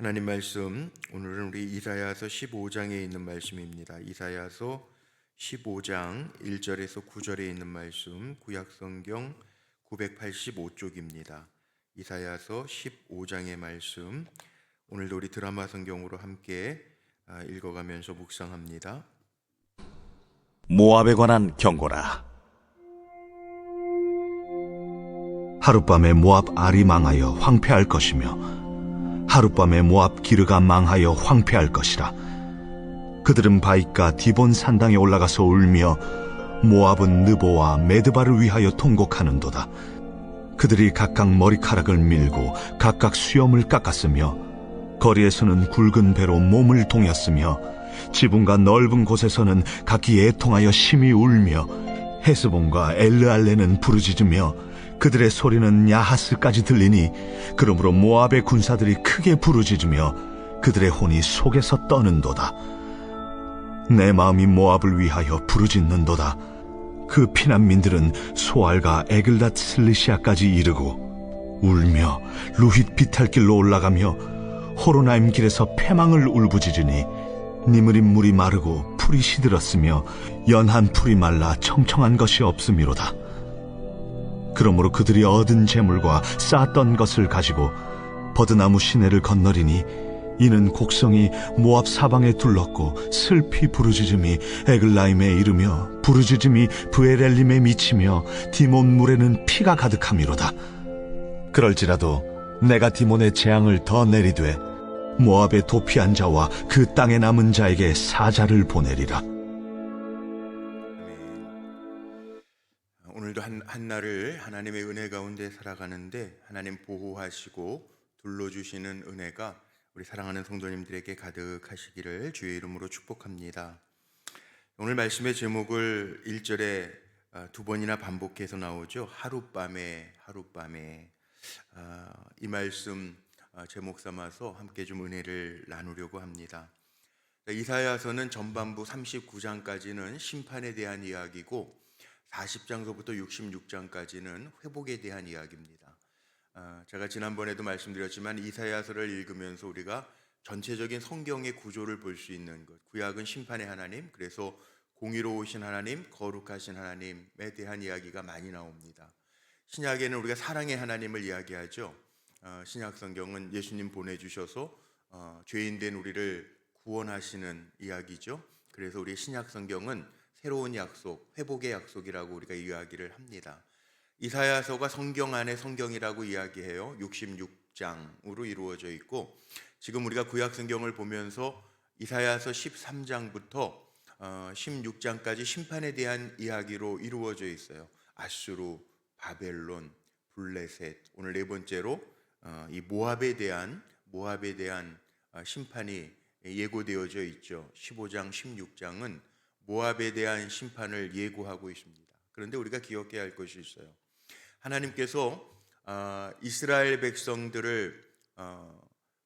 하나님 말씀, 오늘은 우리 이사야서 15장에 있는 말씀입니다. 이사야서 15장 1절에서 9절에 있는 말씀, 구약성경 985쪽입니다. 이사야서 15장의 말씀, 오늘도 우리 드라마 성경으로 함께 읽어가면서 묵상합니다. 모압에 관한 경고라. 하룻밤에 모압 알이 망하여 황폐할 것이며 하룻밤에 모압 기르가 망하여 황폐할 것이라. 그들은 바이까 디본 산당에 올라가서 울며 모압은 느보와 메드바를 위하여 통곡하는도다. 그들이 각각 머리카락을 밀고 각각 수염을 깎았으며 거리에서는 굵은 배로 몸을 동였으며 지붕과 넓은 곳에서는 각기 애통하여 심히 울며 헤스본과 엘르알레는 부르짖으며 그들의 소리는 야하스까지 들리니 그러므로 모압의 군사들이 크게 부르짖으며 그들의 혼이 속에서 떠는도다. 내 마음이 모압을 위하여 부르짖는도다. 그 피난민들은 소알과 에글랏 슬리시아까지 이르고 울며 루힛 비탈길로 올라가며 호로나임 길에서 패망을 울부짖으니 니므린 물이 마르고 풀이 시들었으며 연한 풀이 말라 청청한 것이 없음이로다. 그러므로 그들이 얻은 재물과 쌓았던 것을 가지고 버드나무 시내를 건너리니 이는 곡성이 모압 사방에 둘렀고 슬피 부르짖음이 에글라임에 이르며 부르짖음이 브에렐림에 미치며 디몬 물에는 피가 가득함이로다. 그럴지라도 내가 디몬의 재앙을 더 내리되 모압의 도피한 자와 그 땅에 남은 자에게 사자를 보내리라. 오늘도 한 날을 하나님의 은혜 가운데 살아가는데 하나님 보호하시고 둘러주시는 은혜가 우리 사랑하는 성도님들에게 가득하시기를 주의 이름으로 축복합니다. 오늘 말씀의 제목을 1절에 두 번이나 반복해서 나오죠. 하룻밤에 이 말씀 제목 삼아서 함께 좀 은혜를 나누려고 합니다. 이사야서는 전반부 39장까지는 심판에 대한 이야기고 40장서부터 66장까지는 회복에 대한 이야기입니다. 제가 지난번에도 말씀드렸지만 이사야서를 읽으면서 우리가 전체적인 성경의 구조를 볼 수 있는 것, 구약은 심판의 하나님, 그래서 공의로우신 하나님, 거룩하신 하나님에 대한 이야기가 많이 나옵니다. 신약에는 우리가 사랑의 하나님을 이야기하죠. 신약 성경은 예수님 보내주셔서 죄인된 우리를 구원하시는 이야기죠. 그래서 우리 신약 성경은 새로운 약속, 회복의 약속이라고 우리가 이야기를 합니다. 이사야서가 성경 안에 성경이라고 이야기해요. 66장으로 이루어져 있고, 지금 우리가 구약 성경을 보면서 이사야서 13장부터 16장까지 심판에 대한 이야기로 이루어져 있어요. 아수르, 바벨론, 블레셋, 오늘 네 번째로 이 모압에 대한 심판이 예고되어져 있죠. 15장, 16장은 모압에 대한 심판을 예고하고 있습니다. 그런데 우리가 기억해야 할 것이 있어요. 하나님께서 이스라엘 백성들을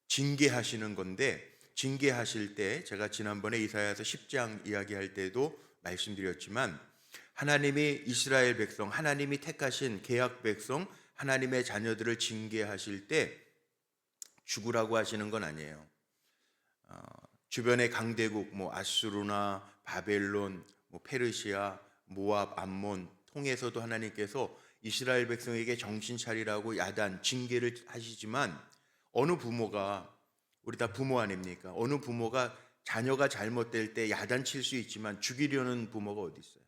징계하시는 건데, 징계하실 때 제가 지난번에 이사야서 10장 이야기할 때도 말씀드렸지만, 하나님이 이스라엘 백성, 하나님이 택하신 계약 백성, 하나님의 자녀들을 징계하실 때 죽으라고 하시는 건 아니에요. 주변의 강대국 아수르나 바벨론, 페르시아, 모압, 암몬 통해서도 하나님께서 이스라엘 백성에게 정신 차리라고 야단, 징계를 하시지만, 어느 부모가, 우리 다 부모 아닙니까? 어느 부모가 자녀가 잘못될 때 야단 칠 수 있지만 죽이려는 부모가 어디 있어요?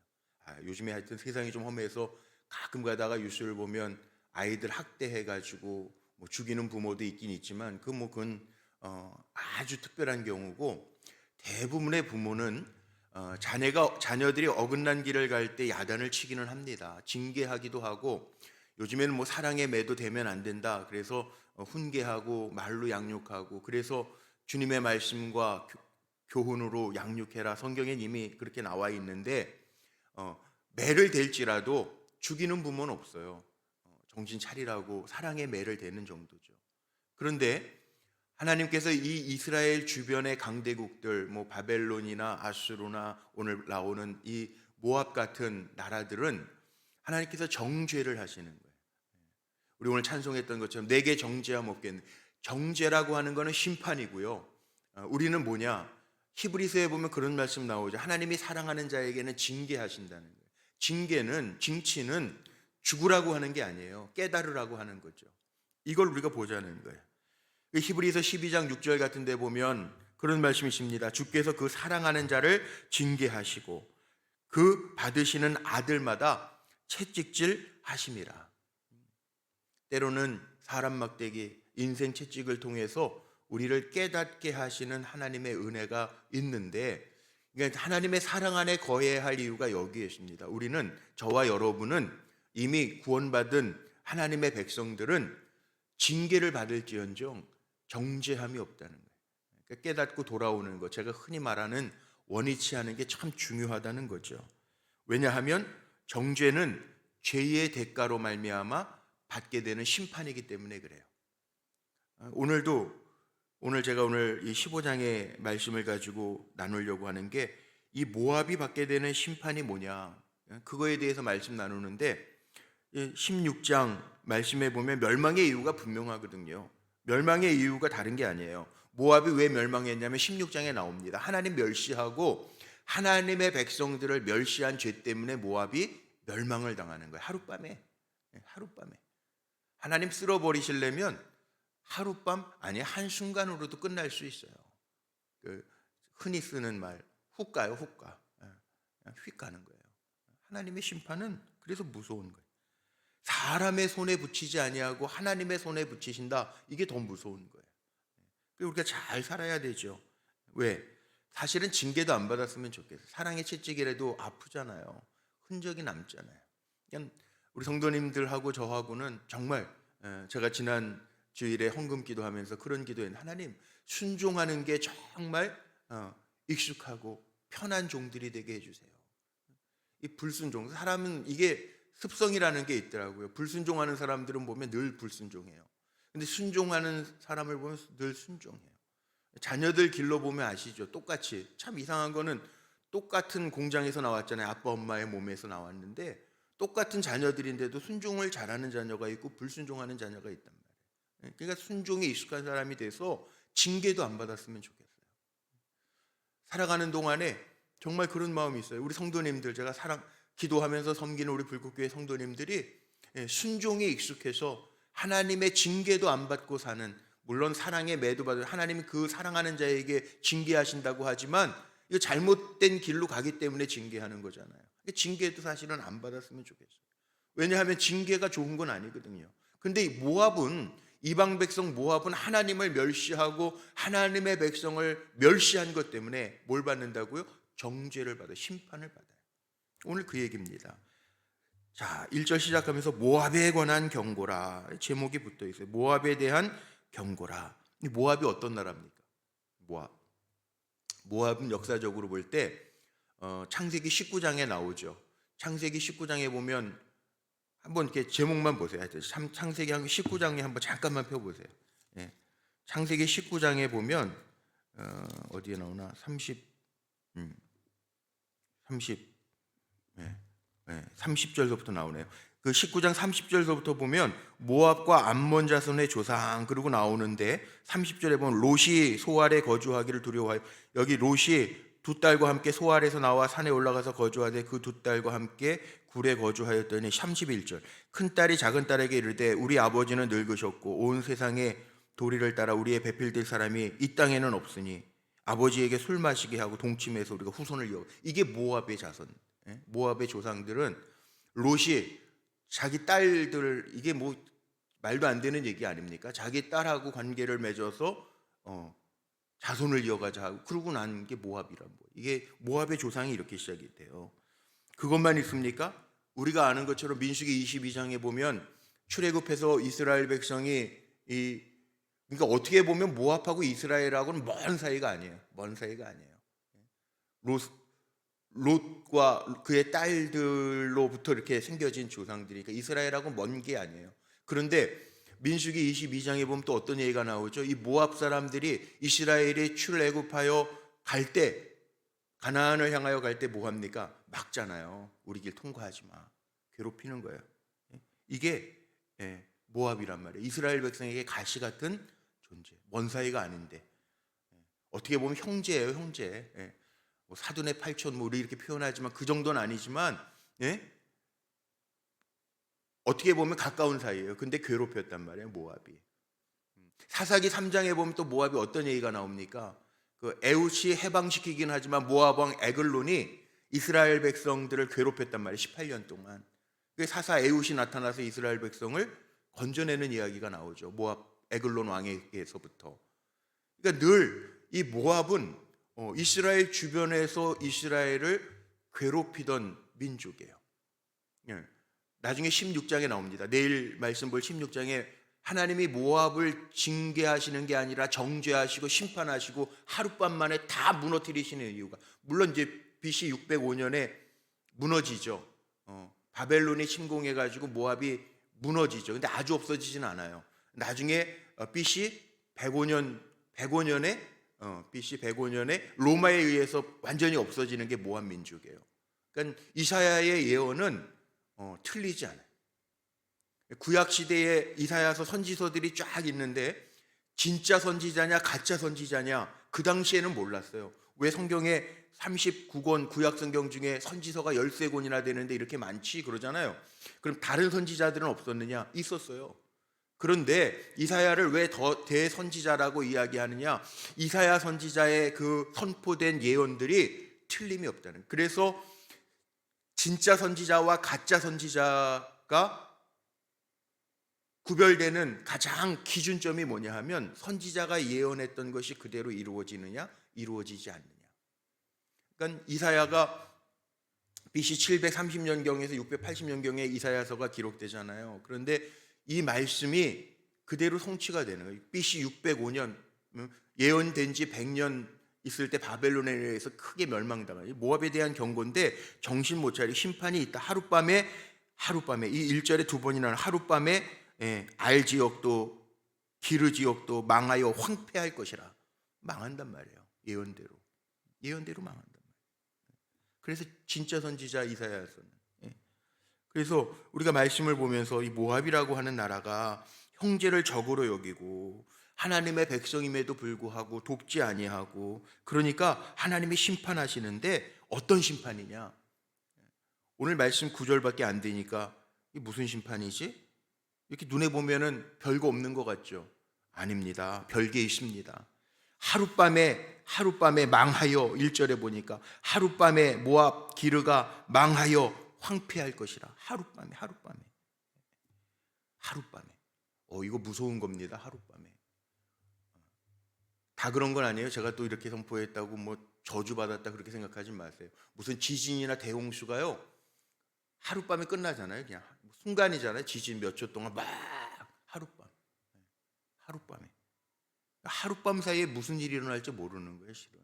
요즘에 하여튼 세상이 좀 험해서 가끔 가다가 뉴스를 보면 아이들 학대해가지고 죽이는 부모도 있긴 있지만 그건 아주 특별한 경우고, 대부분의 부모는 자녀들이 어긋난 길을 갈 때 야단을 치기는 합니다. 징계하기도 하고, 요즘에는 사랑에 매도되면 안 된다, 그래서 훈계하고 말로 양육하고, 그래서 주님의 말씀과 교훈으로 양육해라, 성경엔 이미 그렇게 나와 있는데 매를 댈지라도 죽이는 부모는 없어요. 정신 차리라고 사랑의 매를 대는 정도죠. 그런데 하나님께서 이 이스라엘 주변의 강대국들, 바벨론이나 아수르나 오늘 나오는 이 모압 같은 나라들은 하나님께서 정죄를 하시는 거예요. 우리 오늘 찬송했던 것처럼 내게 정죄함 없겠네. 정죄라고 하는 것은 심판이고요. 우리는 뭐냐? 히브리서에 보면 그런 말씀 나오죠. 하나님이 사랑하는 자에게는 징계하신다는 거예요. 징치는 죽으라고 하는 게 아니에요. 깨달으라고 하는 거죠. 이걸 우리가 보자는 거예요. 히브리서 12장 6절 같은 데 보면 그런 말씀이 있습니다. 주께서 그 사랑하는 자를 징계하시고 그 받으시는 아들마다 채찍질 하심이라. 때로는 사람 막대기, 인생 채찍을 통해서 우리를 깨닫게 하시는 하나님의 은혜가 있는데, 그러니까 하나님의 사랑 안에 거해야 할 이유가 여기에 있습니다. 우리는, 저와 여러분은 이미 구원받은 하나님의 백성들은 징계를 받을지언정 정죄함이 없다는 거예요. 그러니까 깨닫고 돌아오는 것, 제가 흔히 말하는 원위치 하는 게 참 중요하다는 거죠. 왜냐하면 정죄는 죄의 대가로 말미암아 받게 되는 심판이기 때문에 그래요. 오늘 제가 이 15장의 말씀을 가지고 나누려고 하는 게, 이 모압이 받게 되는 심판이 뭐냐, 그거에 대해서 말씀 나누는데, 16장 말씀에 보면 멸망의 이유가 분명하거든요. 멸망의 이유가 다른 게 아니에요. 모압이 왜 멸망했냐면 16장에 나옵니다. 하나님 멸시하고 하나님의 백성들을 멸시한 죄 때문에 모압이 멸망을 당하는 거예요. 하룻밤에. 하나님 쓸어버리시려면 하룻밤, 아니 한순간으로도 끝날 수 있어요. 흔히 쓰는 말, 훅 가요, 훅 가. 그냥 휙 가는 거예요. 하나님의 심판은 그래서 무서운 거예요. 사람의 손에 붙이지 아니하고 하나님의 손에 붙이신다. 이게 더 무서운 거예요. 그리고 우리가 잘 살아야 되죠. 왜? 사실은 징계도 안 받았으면 좋겠어요. 사랑의 채찍이라도 아프잖아요. 흔적이 남잖아요. 그냥 우리 성도님들하고 저하고는 정말, 제가 지난 주일에 헌금 기도하면서 그런 기도했는데, 하나님 순종하는 게 정말 익숙하고 편한 종들이 되게 해주세요. 이 불순종, 사람은 이게 습성이라는 게 있더라고요. 불순종하는 사람들은 보면 늘 불순종해요. 근데 순종하는 사람을 보면 늘 순종해요. 자녀들 길러 보면 아시죠? 똑같이. 참 이상한 거는 똑같은 공장에서 나왔잖아요. 아빠 엄마의 몸에서 나왔는데 똑같은 자녀들인데도 순종을 잘하는 자녀가 있고 불순종하는 자녀가 있단 말이에요. 그러니까 순종에 익숙한 사람이 돼서 징계도 안 받았으면 좋겠어요. 살아가는 동안에 정말 그런 마음이 있어요. 우리 성도님들, 제가 기도하면서 섬기는 우리 불국교회 성도님들이 순종에 익숙해서 하나님의 징계도 안 받고 사는, 물론 사랑에 매도받은, 하나님이 그 사랑하는 자에게 징계하신다고 하지만 이거 잘못된 길로 가기 때문에 징계하는 거잖아요. 징계도 사실은 안 받았으면 좋겠어요. 왜냐하면 징계가 좋은 건 아니거든요. 근데 이방 백성 모압은 하나님을 멸시하고 하나님의 백성을 멸시한 것 때문에 뭘 받는다고요? 정죄를 받아요. 심판을 받아요. 오늘 그 얘기입니다. 자, 1절 시작하면서 모압에 관한 경고라, 제목이 붙어 있어요. 모압에 대한 경고라. 이 모압이 어떤 나라입니까? 모압은 역사적으로 볼 때 창세기 19장에 나오죠. 창세기 19장에 보면 한번 이렇게 제목만 보세요. 창세기 19장에 한번 잠깐만 펴보세요. 창세기 19장에 보면 어디에 나오나? 30절서부터 나오네요. 그 19장 30절서부터 보면 모압과 암몬 자손의 조상, 그리고 나오는데 30절에 보면 롯이 소알에 거주하기를 두려워하여, 여기 롯이 두 딸과 함께 소알에서 나와 산에 올라가서 거주하되 그 두 딸과 함께 굴에 거주하였더니, 31절 큰 딸이 작은 딸에게 이르되 우리 아버지는 늙으셨고 온 세상에 도리를 따라 우리의 배필될 사람이 이 땅에는 없으니 아버지에게 술 마시게 하고 동침해서 우리가 후손을 이어. 이게 모압의 자손, 모압의 조상들은 롯이 자기 딸들, 이게 뭐 말도 안 되는 얘기 아닙니까? 자기 딸하고 관계를 맺어서 자손을 이어가자 하고, 그러고 난 게 모압이란 뭐. 이게 모압의 조상이 이렇게 시작이 돼요. 그것만 있습니까? 우리가 아는 것처럼 민수기 22장에 보면 출애굽해서 이스라엘 백성이 그러니까 어떻게 보면 모압하고 이스라엘하고는 먼 사이가 아니에요. 롯과 그의 딸들로부터 이렇게 생겨진 조상들이, 그러니까 이스라엘하고 먼 게 아니에요. 그런데 민수기 22장에 보면 또 어떤 얘기가 나오죠? 이 모압 사람들이 이스라엘이 출애굽하여 갈 때, 가나안을 향하여 갈 때 뭐 합니까? 막잖아요. 우리 길 통과하지 마. 괴롭히는 거예요. 이게 모압이란 말이에요. 이스라엘 백성에게 가시 같은 존재. 먼 사이가 아닌데. 어떻게 보면 형제예요, 형제. 뭐 사돈의 팔촌 뭐 우리 이렇게 표현하지만 그 정도는 아니지만, 어떻게 보면 가까운 사이예요. 근데 괴롭혔단 말이에요, 모압이. 사사기 3장에 보면 또 모압이 어떤 얘기가 나옵니까? 그 에웃이 해방시키긴 하지만 모압 왕 에글론이 이스라엘 백성들을 괴롭혔단 말이에요, 18년 동안. 그 사사 에웃이 나타나서 이스라엘 백성을 건져내는 이야기가 나오죠, 모압 에글론 왕에게서부터. 그러니까 늘 이 모압은 이스라엘 주변에서 이스라엘을 괴롭히던 민족이에요. 나중에 16장에 나옵니다. 내일 말씀 볼 16장에 하나님이 모압을 징계하시는 게 아니라 정죄하시고 심판하시고 하룻밤 만에 다 무너뜨리시는 이유가, 물론 이제 BC 605년에 무너지죠. 바벨론이 침공해가지고 모압이 무너지죠. 근데 아주 없어지진 않아요. 나중에 BC 105년에 로마에 의해서 완전히 없어지는 게 모압 민족이에요. 그러니까 이사야의 예언은 틀리지 않아요. 구약 시대에 이사야서 선지서들이 쫙 있는데 진짜 선지자냐 가짜 선지자냐 그 당시에는 몰랐어요. 왜 성경에 39권 구약 성경 중에 선지서가 13권이나 되는데 이렇게 많지 그러잖아요. 그럼 다른 선지자들은 없었느냐? 있었어요. 그런데 이사야를 왜 더 대선지자라고 이야기하느냐? 이사야 선지자의 그 선포된 예언들이 틀림이 없다는. 그래서 진짜 선지자와 가짜 선지자가 구별되는 가장 기준점이 뭐냐 하면 선지자가 예언했던 것이 그대로 이루어지느냐 이루어지지 않느냐. 그러니까 이사야가 BC 730년경에서 680년경에 이사야서가 기록되잖아요. 그런데 이 말씀이 그대로 성취가 되는 거예요. BC 605년 예언된 지 100년 있을 때 바벨론에 의해서 크게 멸망당한 모압에 대한 경고인데 정신 못 차리고 심판이 있다. 하룻밤에 이 1절에 두 번이나 하룻밤에 알 지역도 기르 지역도 망하여 황폐할 것이라. 망한단 말이에요. 예언대로 망한단 말이에요. 그래서 진짜 선지자 이사야서는, 그래서 우리가 말씀을 보면서 이 모압이라고 하는 나라가 형제를 적으로 여기고 하나님의 백성임에도 불구하고 돕지 아니하고, 그러니까 하나님이 심판하시는데 어떤 심판이냐? 오늘 말씀 9절밖에 안 되니까 이게 무슨 심판이지? 이렇게 눈에 보면은 별거 없는 것 같죠? 아닙니다. 별게 있습니다. 하룻밤에 망하여, 1절에 보니까 하룻밤에 모압 기르가 망하여 황폐할 것이라. 하룻밤에 이거 무서운 겁니다. 하룻밤에. 다 그런 건 아니에요. 제가 또 이렇게 선포했다고 뭐 저주받았다 그렇게 생각하지 마세요. 무슨 지진이나 대홍수가요 하룻밤에 끝나잖아요. 그냥 순간이잖아요. 지진 몇 초 동안 막 하룻밤 사이에 무슨 일이 일어날지 모르는 거예요. 실은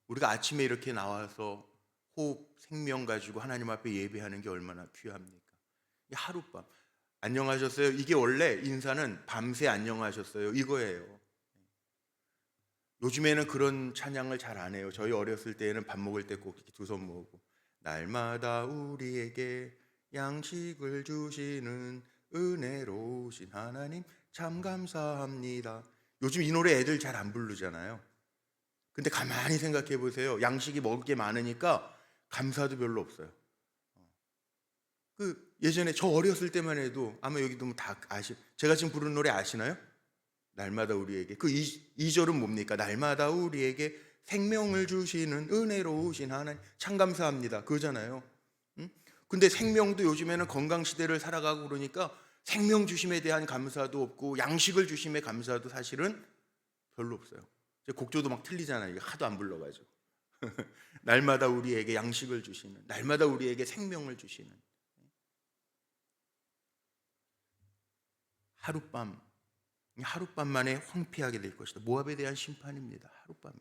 우리가 아침에 이렇게 나와서 호흡 생명 가지고 하나님 앞에 예배하는 게 얼마나 귀합니까? 이 하룻밤 안녕하셨어요. 이게 원래 인사는 밤새 안녕하셨어요 이거예요. 요즘에는 그런 찬양을 잘 안 해요. 저희 어렸을 때에는 밥 먹을 때 꼭 이렇게 두 손 모으고 날마다 우리에게 양식을 주시는 은혜로우신 하나님 참 감사합니다. 요즘 이 노래 애들 잘 안 부르잖아요. 근데 가만히 생각해 보세요. 양식이 먹을 게 많으니까 감사도 별로 없어요. 예전에 저 어렸을 때만 해도 아마 여기도 다 제가 지금 부르는 노래 아시나요? 날마다 우리에게. 그 2절은 뭡니까? 날마다 우리에게 생명을 주시는 은혜로우신 하나님 참 감사합니다. 그거잖아요. 근데 생명도 요즘에는 건강시대를 살아가고 그러니까 생명 주심에 대한 감사도 없고 양식을 주심에 감사도 사실은 별로 없어요. 곡조도 막 틀리잖아요. 이게 하도 안 불러가지고. 날마다 우리에게 양식을 주시는, 날마다 우리에게 생명을 주시는. 하룻밤 만에 황폐하게 될 것이다. 모압에 대한 심판입니다. 하룻밤에.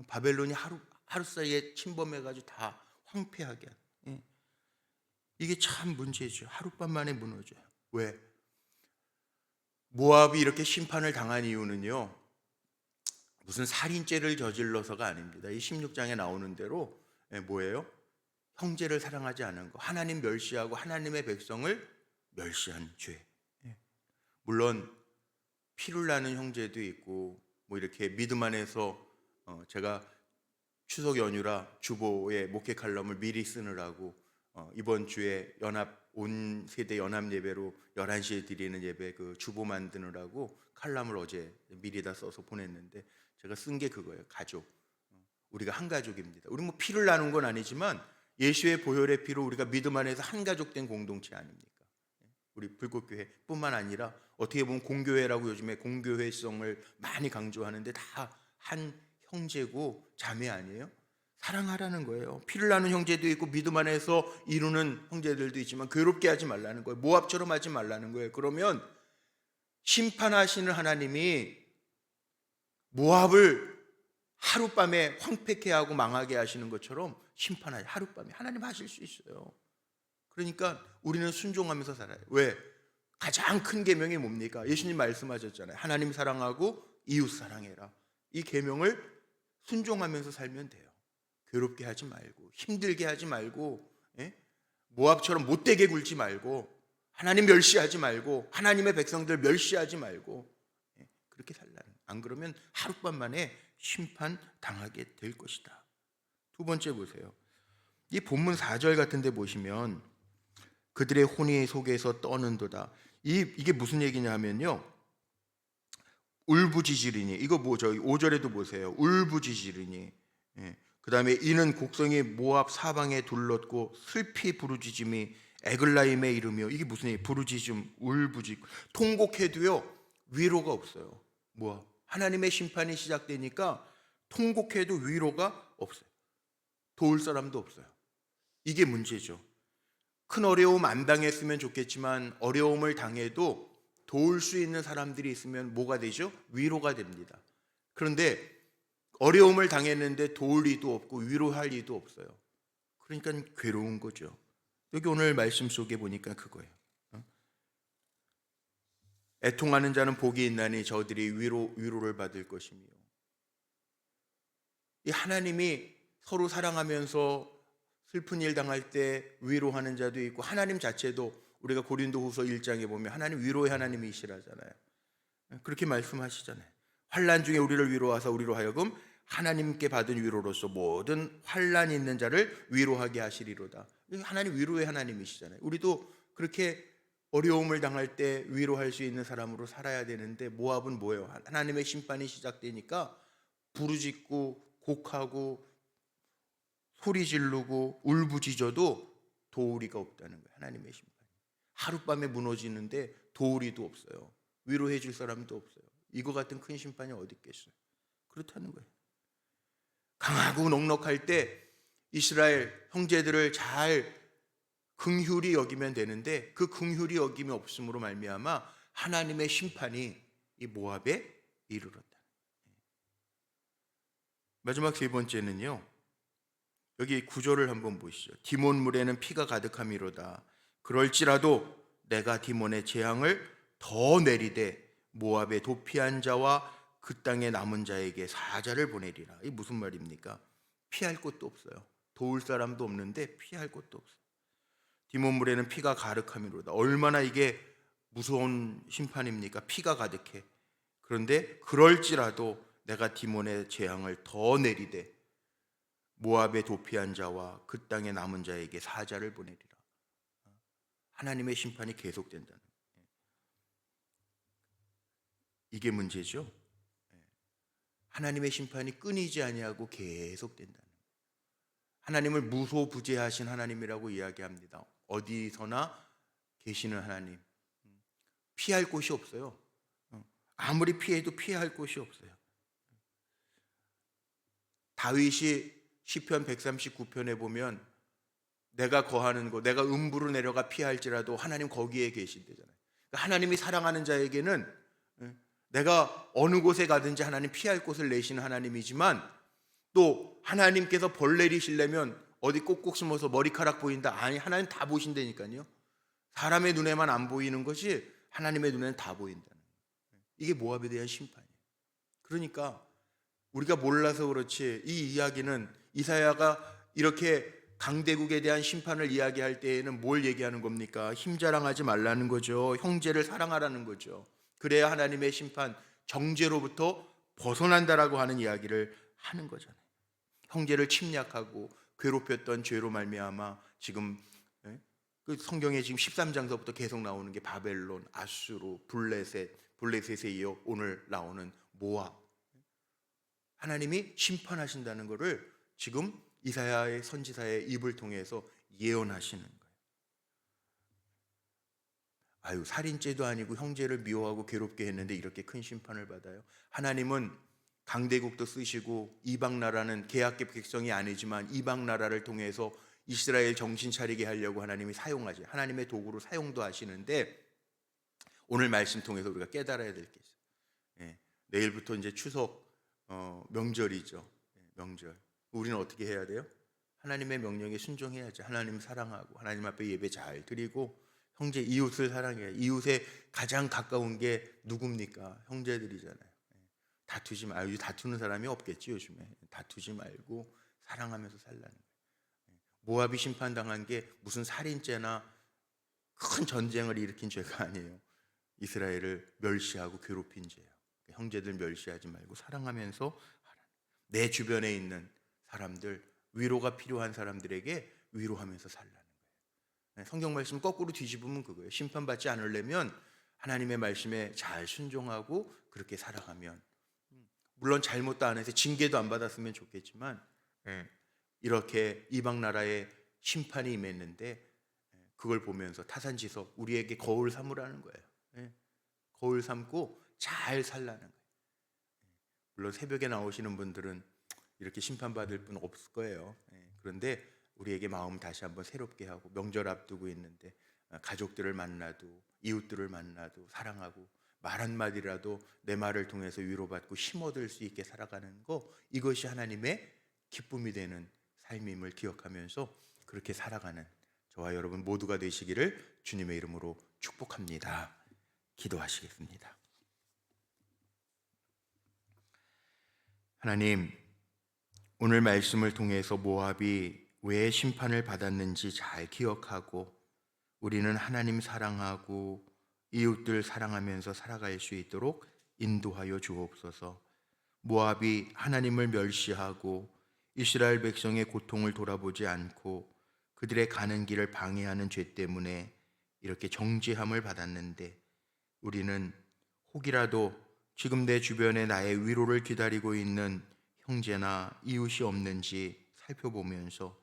바벨론이 하루 사이에 침범해가지고 다 황폐하게. 이게 참 문제죠. 하룻밤 만에 무너져요. 왜? 모압이 이렇게 심판을 당한 이유는요, 무슨 살인죄를 저질러서가 아닙니다. 이 16장에 나오는 대로 뭐예요? 형제를 사랑하지 않은 거, 하나님 멸시하고 하나님의 백성을 멸시한 죄. 물론 피를 나는 형제도 있고 뭐 이렇게 믿음 안에서 제가 추석 연휴라 주보에 목회 칼럼을 미리 쓰느라고 이번 주에 온 세대 연합 예배로 11시에 드리는 예배 그 주보 만드느라고 칼럼을 어제 미리 다 써서 보냈는데 제가 쓴 게 그거예요. 가족. 우리가 한 가족입니다. 우리 뭐 피를 나눈 건 아니지만 예수의 보혈의 피로 우리가 믿음 안에서 한 가족 된 공동체 아닙니까? 우리 불꽃교회뿐만 아니라 어떻게 보면 공교회라고 요즘에 공교회성을 많이 강조하는데 다 한 형제고 자매 아니에요? 사랑하라는 거예요. 피를 나눈 형제도 있고 믿음 안에서 이루는 형제들도 있지만 괴롭게 하지 말라는 거예요. 모압처럼 하지 말라는 거예요. 그러면 심판하시는 하나님이 모압을 하룻밤에 황폐케 하고 망하게 하시는 것처럼 심판하지 하룻밤에 하나님 하실 수 있어요. 그러니까 우리는 순종하면서 살아요. 왜? 가장 큰 계명이 뭡니까? 예수님 말씀하셨잖아요. 하나님 사랑하고 이웃 사랑해라. 이 계명을 순종하면서 살면 돼요. 괴롭게 하지 말고 힘들게 하지 말고 모압처럼 못되게 굴지 말고 하나님 멸시하지 말고 하나님의 백성들 멸시하지 말고 그렇게 살라는 거예요. 안 그러면 하룻밤 만에 심판 당하게 될 것이다. 두 번째 보세요. 이 본문 4절 같은 데 보시면 그들의 혼이 속에서 떠는도다. 이게 무슨 얘기냐 하면요. 울부짖으리니 이거 뭐죠? 5절에도 보세요. 울부짖으리니. 그 다음에 이는 곡성이 모압 사방에 둘렀고 슬피 부르짖음이 에글라임에 이르며 이게 무슨 얘기? 부르짖음, 울부짖, 통곡해도요 위로가 없어요. 모압 하나님의 심판이 시작되니까 통곡해도 위로가 없어요. 도울 사람도 없어요. 이게 문제죠. 큰 어려움 안 당했으면 좋겠지만 어려움을 당해도 도울 수 있는 사람들이 있으면 뭐가 되죠? 위로가 됩니다. 그런데 어려움을 당했는데 도울 리도 없고 위로할 리도 없어요. 그러니까 괴로운 거죠. 여기 오늘 말씀 속에 보니까 그거예요. 애통하는 자는 복이 있나니 저들이 위로를 받을 것이며. 이 하나님이 서로 사랑하면서 슬픈 일 당할 때 위로하는 자도 있고 하나님 자체도 우리가 고린도후서 1장에 보면 하나님 위로의 하나님이시라잖아요. 그렇게 말씀하시잖아요. 환난 중에 우리를 위로하사 우리로 하여금 하나님께 받은 위로로서 모든 환난 있는 자를 위로하게 하시리로다. 하나님 위로의 하나님이시잖아요. 우리도 그렇게 어려움을 당할 때 위로할 수 있는 사람으로 살아야 되는데 모압은 뭐예요? 하나님의 심판이 시작되니까 부르짖고 곡하고 소리 지르고 울부짖어도 도우리가 없다는 거예요. 하나님의 심판이 하룻밤에 무너지는데 도우리도 없어요. 위로해 줄 사람도 없어요. 이거 같은 큰 심판이 어디 있겠어요? 그렇다는 거예요. 강하고 넉넉할 때 이스라엘 형제들을 잘 긍휼히 여기면 되는데 그 긍휼히 여김이 없음으로 말미암아 하나님의 심판이 이 모압에 이르렀다. 마지막 세 번째는요. 여기 구절을 한번 보시죠. 디몬 물에는 피가 가득함이로다. 그럴지라도 내가 디몬의 재앙을 더 내리되 모압의 도피한 자와 그 땅에 남은 자에게 사자를 보내리라. 이게 무슨 말입니까? 피할 곳도 없어요. 도울 사람도 없는데 피할 곳도 없어요. 디몬 물에는 피가 가득함이로다. 얼마나 이게 무서운 심판입니까? 피가 가득해. 그런데 그럴지라도 내가 디몬의 재앙을 더 내리되 모압의 도피한 자와 그 땅에 남은 자에게 사자를 보내리라. 하나님의 심판이 계속된다는 거예요. 이게 문제죠. 하나님의 심판이 끊이지 아니하고 계속된다는 거예요. 하나님을 무소부재하신 하나님이라고 이야기합니다. 어디서나 계시는 하나님. 피할 곳이 없어요. 아무리 피해도 피할 곳이 없어요. 다윗이 시편 139편에 보면 내가 거하는 곳, 내가 음부로 내려가 피할지라도 하나님 거기에 계신대잖아요. 그러니까 하나님이 사랑하는 자에게는 내가 어느 곳에 가든지 하나님 피할 곳을 내시는 하나님이지만 또 하나님께서 벌 내리시려면 어디 꼭꼭 숨어서 머리카락 보인다. 아니, 하나님 다 보신다니까요. 사람의 눈에만 안 보이는 것이 하나님의 눈에는 다 보인다는 거예요. 이게 모압에 대한 심판이에요. 그러니까 우리가 몰라서 그렇지 이 이야기는 이사야가 이렇게 강대국에 대한 심판을 이야기할 때에는 뭘 얘기하는 겁니까? 힘자랑하지 말라는 거죠. 형제를 사랑하라는 거죠. 그래야 하나님의 심판, 정죄로부터 벗어난다라고 하는 이야기를 하는 거잖아요. 형제를 침략하고 괴롭혔던 죄로 말미암아 지금 그 성경에 지금 13장서부터 계속 나오는 게 바벨론, 아수르, 블레셋에 이어 오늘 나오는 모압. 하나님이 심판하신다는 것을 지금 이사야의 선지자의 입을 통해서 예언하시는 거예요. 아유, 살인죄도 아니고 형제를 미워하고 괴롭게 했는데 이렇게 큰 심판을 받아요. 하나님은 강대국도 쓰시고 이방 나라는 계약계 백성이 아니지만 이방 나라를 통해서 이스라엘 정신 차리게 하려고 하나님이 사용하지, 하나님의 도구로 사용도 하시는데, 오늘 말씀 통해서 우리가 깨달아야 될 게 있어요. 내일부터 이제 추석 명절이죠. 명절. 우리는 어떻게 해야 돼요? 하나님의 명령에 순종해야죠. 하나님 사랑하고 하나님 앞에 예배 잘 드리고 형제 이웃을 사랑해야. 이웃에 가장 가까운 게 누굽니까? 형제들이잖아요. 다투지 말고, 다투는 사람이 없겠지 요즘에. 다투지 말고 사랑하면서 살라는 거예요. 모압이 심판당한 게 무슨 살인죄나 큰 전쟁을 일으킨 죄가 아니에요. 이스라엘을 멸시하고 괴롭힌 죄예요. 형제들 멸시하지 말고 사랑하면서 하라. 내 주변에 있는 사람들, 위로가 필요한 사람들에게 위로하면서 살라는 거예요. 성경 말씀 거꾸로 뒤집으면 그거예요. 심판받지 않으려면 하나님의 말씀에 잘 순종하고 그렇게 살아가면, 물론 잘못도 안 해서 징계도 안 받았으면 좋겠지만 이렇게 이방 나라에 심판이 임했는데 그걸 보면서 타산지석 우리에게 거울 삼으라는 거예요. 거울 삼고 잘 살라는 거예요. 물론 새벽에 나오시는 분들은 이렇게 심판받을 분 없을 거예요. 그런데 우리에게 마음 다시 한번 새롭게 하고, 명절 앞두고 있는데 가족들을 만나도 이웃들을 만나도 사랑하고 말 한마디라도 내 말을 통해서 위로받고 힘 얻을 수 있게 살아가는 거, 이것이 하나님의 기쁨이 되는 삶임을 기억하면서 그렇게 살아가는 저와 여러분 모두가 되시기를 주님의 이름으로 축복합니다. 기도하시겠습니다. 하나님, 오늘 말씀을 통해서 모압이 왜 심판을 받았는지 잘 기억하고 우리는 하나님 사랑하고 이웃들 사랑하면서 살아갈 수 있도록 인도하여 주옵소서. 모압이 하나님을 멸시하고 이스라엘 백성의 고통을 돌아보지 않고 그들의 가는 길을 방해하는 죄 때문에 이렇게 정죄함을 받았는데, 우리는 혹이라도 지금 내 주변에 나의 위로를 기다리고 있는 형제나 이웃이 없는지 살펴보면서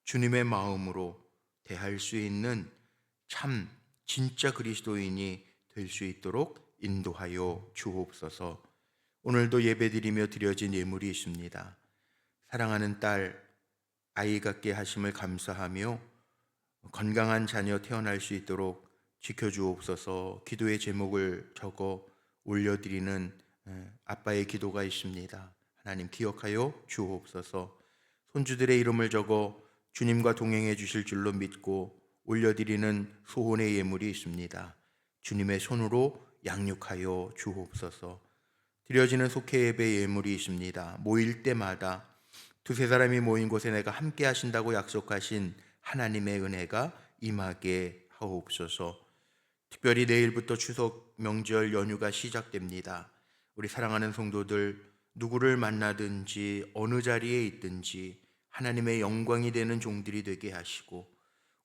주님의 마음으로 대할 수 있는 참 진짜 그리스도인이 될 수 있도록 인도하여 주옵소서. 오늘도 예배드리며 드려진 예물이 있습니다. 사랑하는 딸 아이 갖게 하심을 감사하며 건강한 자녀 태어날 수 있도록 지켜주옵소서. 기도의 제목을 적어 올려드리는 아빠의 기도가 있습니다. 하나님 기억하여 주옵소서. 손주들의 이름을 적어 주님과 동행해 주실 줄로 믿고 올려드리는 소원의 예물이 있습니다. 주님의 손으로 양육하여 주옵소서. 드려지는 속회 예배 예물이 있습니다. 모일 때마다 두세 사람이 모인 곳에 내가 함께 하신다고 약속하신 하나님의 은혜가 임하게 하옵소서. 특별히 내일부터 추석 명절 연휴가 시작됩니다. 우리 사랑하는 성도들, 누구를 만나든지 어느 자리에 있든지 하나님의 영광이 되는 종들이 되게 하시고,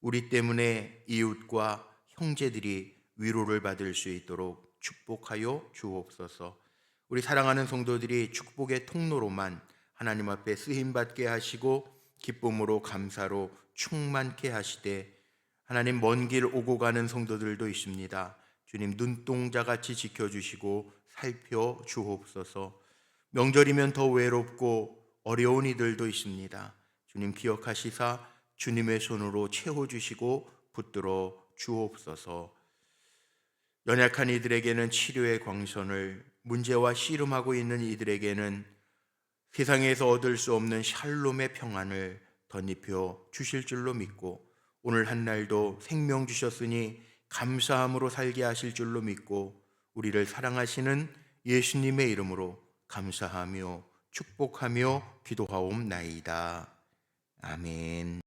우리 때문에 이웃과 형제들이 위로를 받을 수 있도록 축복하여 주옵소서. 우리 사랑하는 성도들이 축복의 통로로만 하나님 앞에 쓰임받게 하시고 기쁨으로 감사로 충만케 하시되, 하나님 먼 길 오고 가는 성도들도 있습니다. 주님 눈동자같이 지켜주시고 살펴주옵소서. 명절이면 더 외롭고 어려운 이들도 있습니다. 주님 기억하시사 주님의 손으로 채워주시고 붙들어 주옵소서. 연약한 이들에게는 치료의 광선을, 문제와 씨름하고 있는 이들에게는 세상에서 얻을 수 없는 샬롬의 평안을 덧입혀 주실 줄로 믿고, 오늘 한 날도 생명 주셨으니 감사함으로 살게 하실 줄로 믿고, 우리를 사랑하시는 예수님의 이름으로 감사하며 축복하며 기도하옵나이다. 아멘.